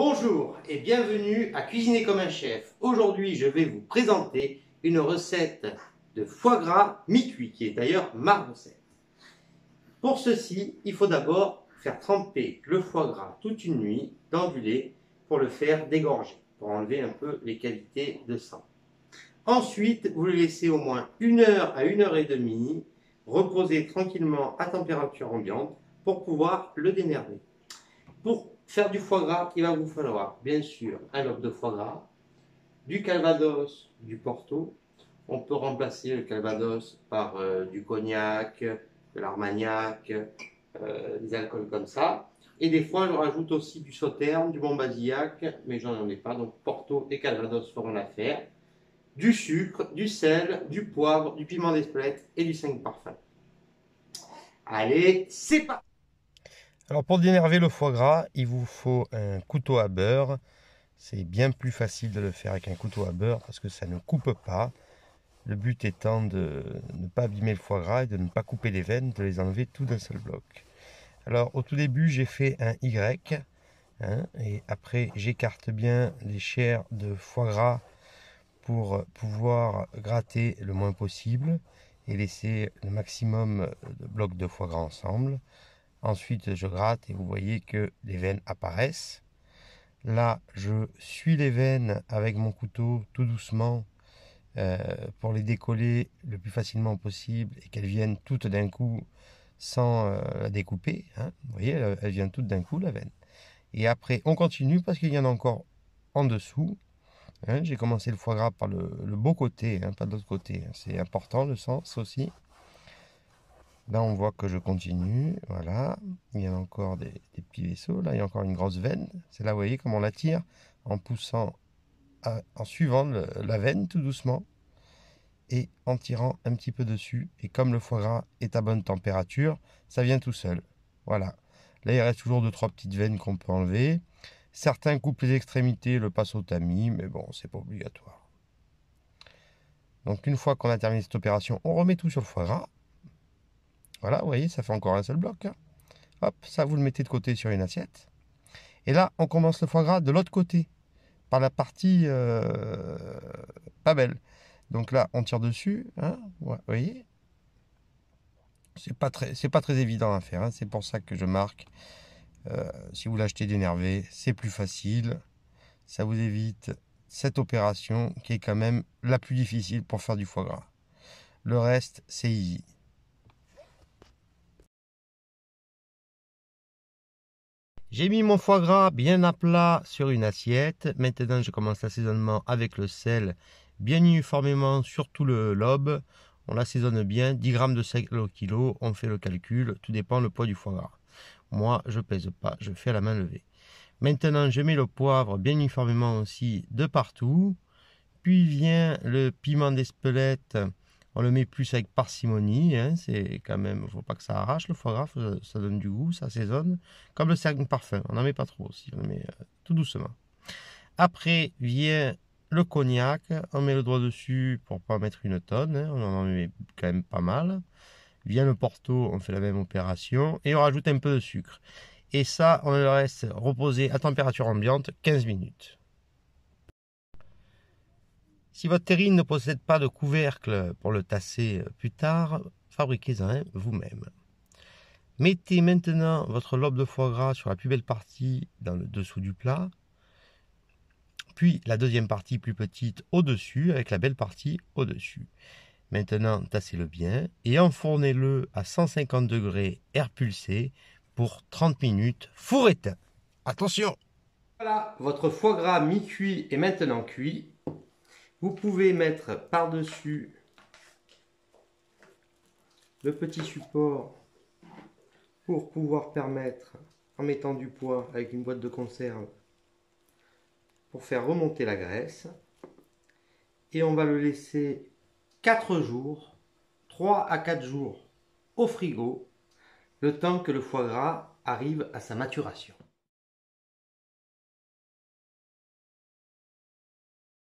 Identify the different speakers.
Speaker 1: Bonjour et bienvenue à Cuisiner comme un chef. Aujourd'hui, je vais vous présenter une recette de foie gras mi-cuit, qui est d'ailleurs ma recette. Pour ceci, il faut d'abord faire tremper le foie gras toute une nuit dans du lait pour le faire dégorger, pour enlever un peu les qualités de sang. Ensuite, vous le laissez au moins 1 heure à 1 heure et demie reposer tranquillement à température ambiante pour pouvoir le dénerver. Pour faire du foie gras, il va vous falloir bien sûr un lobe de foie gras, du calvados, du porto. On peut remplacer le calvados par du cognac, de l'armagnac, des alcools comme ça. Et des fois, je rajoute aussi du sauterne, du bon basillac, mais j'en ai pas, donc porto et calvados feront l'affaire. Du sucre, du sel, du poivre, du piment d'Espelette et du 5 parfum. Allez, c'est parti!
Speaker 2: Alors pour dénerver le foie gras, il vous faut un couteau à beurre. C'est bien plus facile de le faire avec un couteau à beurre parce que ça ne coupe pas. Le but étant de ne pas abîmer le foie gras et de ne pas couper les veines, de les enlever tout d'un seul bloc. Alors au tout début j'ai fait un Y, et après j'écarte bien les chairs de foie gras pour pouvoir gratter le moins possible et laisser le maximum de blocs de foie gras ensemble. Ensuite, je gratte et vous voyez que les veines apparaissent. Là, je suis les veines avec mon couteau tout doucement pour les décoller le plus facilement possible et qu'elles viennent toutes d'un coup sans la découper. Vous voyez, elles viennent toutes d'un coup, la veine. Et après, on continue parce qu'il y en a encore en dessous. J'ai commencé le foie gras par le beau côté, pas de l'autre côté. C'est important, le sens aussi. Là, on voit que je continue, voilà. Il y a encore des petits vaisseaux. Là, il y a encore une grosse veine. C'est là, vous voyez, comme on la tire en poussant, en suivant la veine tout doucement et en tirant un petit peu dessus. Et comme le foie gras est à bonne température, ça vient tout seul. Voilà. Là, il reste toujours 2-3 petites veines qu'on peut enlever. Certains coupent les extrémités, le passent au tamis, mais bon, c'est pas obligatoire. Donc, une fois qu'on a terminé cette opération, on remet tout sur le foie gras. Voilà, vous voyez, ça fait encore un seul bloc. Hop, ça vous le mettez de côté sur une assiette. Et là, on commence le foie gras de l'autre côté, par la partie pas belle. Donc là, on tire dessus, vous voyez. C'est pas très évident à faire, c'est pour ça que je marque. Si vous l'achetez dénervé, c'est plus facile. Ça vous évite cette opération qui est quand même la plus difficile pour faire du foie gras. Le reste, c'est easy. J'ai mis mon foie gras bien à plat sur une assiette. Maintenant, je commence l'assaisonnement avec le sel bien uniformément sur tout le lobe. On l'assaisonne bien, 10 g de sel au kilo. On fait le calcul, tout dépend le poids du foie gras. Moi, je pèse pas, je fais à la main levée. Maintenant, je mets le poivre bien uniformément aussi de partout. Puis vient le piment d'Espelette. On le met plus avec parcimonie, c'est quand même, faut pas que ça arrache le foie gras, ça donne du goût, ça assaisonne. Comme le 5 parfum, on n'en met pas trop aussi, on le met tout doucement. Après vient le cognac, on met le doigt dessus pour pas mettre une tonne, on en met quand même pas mal. Vient le porto, on fait la même opération et on rajoute un peu de sucre. Et ça, on le laisse reposer à température ambiante 15 minutes. Si votre terrine ne possède pas de couvercle pour le tasser plus tard, fabriquez-en un vous-même. Mettez maintenant votre lobe de foie gras sur la plus belle partie dans le dessous du plat, puis la deuxième partie plus petite au-dessus avec la belle partie au-dessus. Maintenant, tassez-le bien et enfournez-le à 150 degrés air pulsé pour 30 minutes, four éteint. Attention!
Speaker 1: Voilà, votre foie gras mi-cuit est maintenant cuit. Vous pouvez mettre par-dessus le petit support pour pouvoir permettre, en mettant du poids avec une boîte de conserve, pour faire remonter la graisse. Et on va le laisser 4 jours, 3 à 4 jours au frigo, le temps que le foie gras arrive à sa maturation.